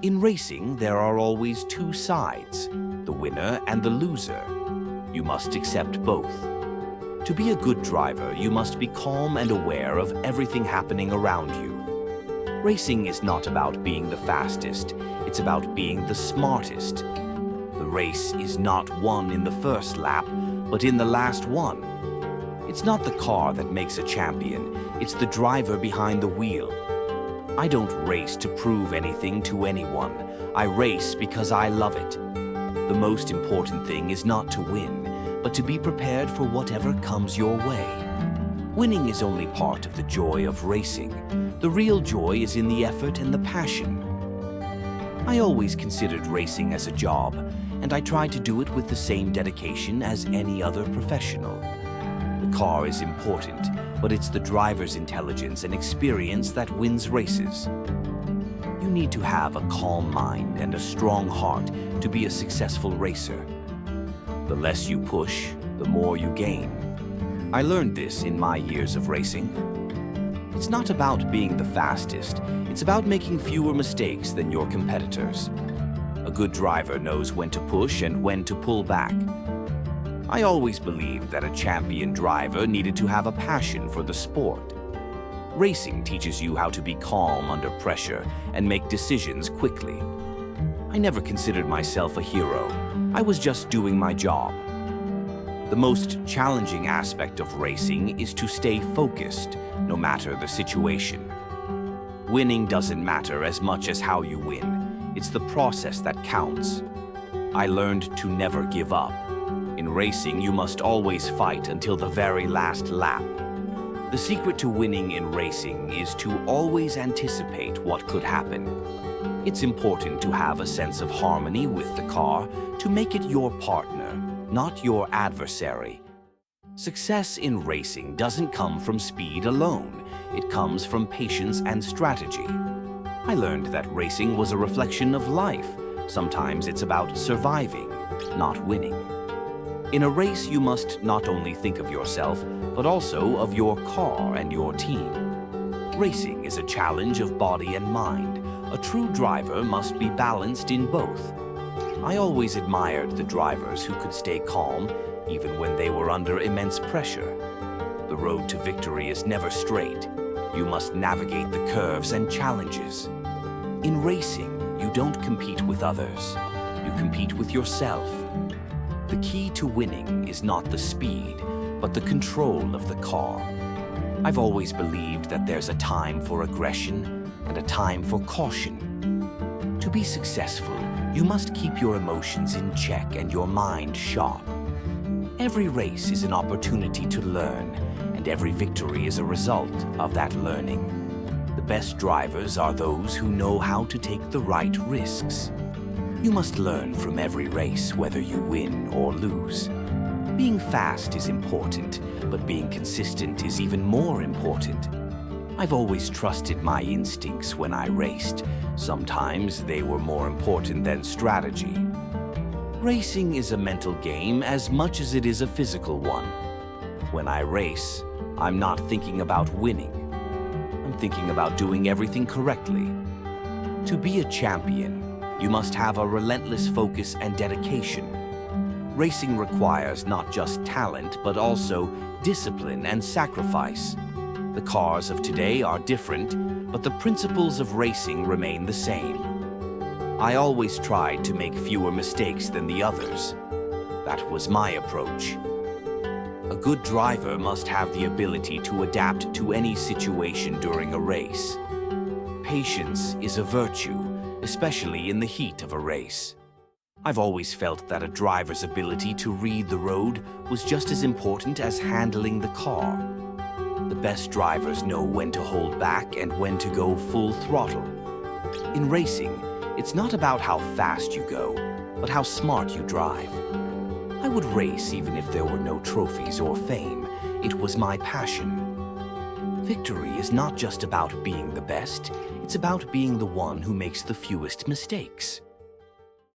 In racing, there are always two sides, the winner and the loser. You must accept both. To be a good driver, you must be calm and aware of everything happening around you. Racing is not about being the fastest, it's about being the smartest. The race is not won in the first lap, but in the last one. It's not the car that makes a champion, it's the driver behind the wheel. I don't race to prove anything to anyone. I race because I love it. The most important thing is not to win, but to be prepared for whatever comes your way. Winning is only part of the joy of racing. The real joy is in the effort and the passion. I always considered racing as a job, and I tried to do it with the same dedication as any other professional. The car is important, but it's the driver's intelligence and experience that wins races. You need to have a calm mind and a strong heart to be a successful racer. The less you push, the more you gain. I learned this in my years of racing. It's not about being the fastest, it's about making fewer mistakes than your competitors. A good driver knows when to push and when to pull back. I always believed that a champion driver needed to have a passion for the sport. Racing teaches you how to be calm under pressure and make decisions quickly. I never considered myself a hero. I was just doing my job. The most challenging aspect of racing is to stay focused, no matter the situation. Winning doesn't matter as much as how you win. It's the process that counts. I learned to never give up. In racing, you must always fight until the very last lap. The secret to winning in racing is to always anticipate what could happen. It's important to have a sense of harmony with the car to make it your partner, not your adversary. Success in racing doesn't come from speed alone. It comes from patience and strategy. I learned that racing was a reflection of life. Sometimes it's about surviving, not winning. In a race, you must not only think of yourself, but also of your car and your team. Racing is a challenge of body and mind. A true driver must be balanced in both. I always admired the drivers who could stay calm, even when they were under immense pressure. The road to victory is never straight. You must navigate the curves and challenges. In racing, you don't compete with others. You compete with yourself. The key to winning is not the speed, but the control of the car. I've always believed that there's a time for aggression and a time for caution. To be successful, you must keep your emotions in check and your mind sharp. Every race is an opportunity to learn, and every victory is a result of that learning. The best drivers are those who know how to take the right risks. You must learn from every race, whether you win or lose. Being fast is important, but being consistent is even more important. I've always trusted my instincts when I raced. Sometimes they were more important than strategy. Racing is a mental game as much as it is a physical one. When I race, I'm not thinking about winning. I'm thinking about doing everything correctly. To be a champion, you must have a relentless focus and dedication. Racing requires not just talent, but also discipline and sacrifice. The cars of today are different, but the principles of racing remain the same. I always tried to make fewer mistakes than the others. That was my approach. A good driver must have the ability to adapt to any situation during a race. Patience is a virtue, especially in the heat of a race. I've always felt that a driver's ability to read the road was just as important as handling the car. The best drivers know when to hold back and when to go full throttle. In racing, it's not about how fast you go, but how smart you drive. I would race even if there were no trophies or fame. It was my passion. Victory is not just about being the best, it's about being the one who makes the fewest mistakes.